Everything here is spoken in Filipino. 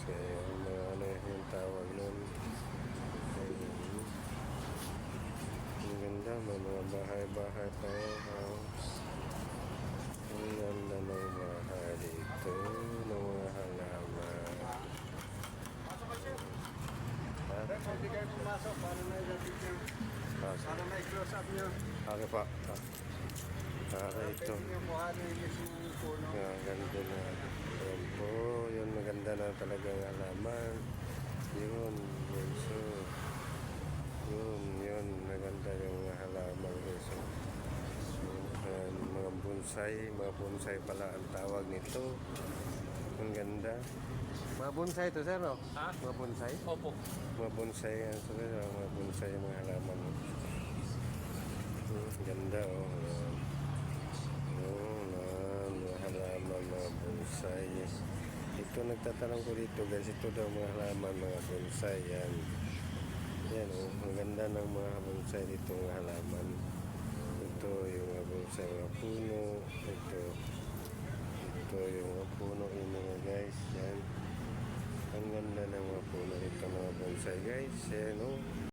Kaya mga ano yung tawag nun. Ayun. Ang ganda, may mga bahay-bahay pa yung house. Ang ganda ng bahay dito, ng mga halaman. Pwede kayo pumasok para may picture. Para may close up nyo. Okay pa. Ito. Pwede nyo buhanin yung mismong puno. Ang ganda na. Ayan po, yun maganda na talagang halaman. Yun. So, yun, maganda yung mga halaman. So, mga bonsai pala ang tawag nito. Ang ganda. Mga bonsai ito, sir, no? Ha? Mga bonsai? Opo. Mga bonsai yan, sir. Mga bonsai, mga halaman. Ganda, oh. Mga halaman, mga bonsai. Ito, nagtatanong ko dito, guys. Ito daw mga halaman, mga bonsai. Yan. Yan, oh. Maganda ng mga bonsai dito, mga halaman. Ito yung mga bonsai, mga puno. Ito yung mga puno, yung mga guys. Yan. Ang ganda ng mga puno. Ito mga bonsai, guys. Yan, oh.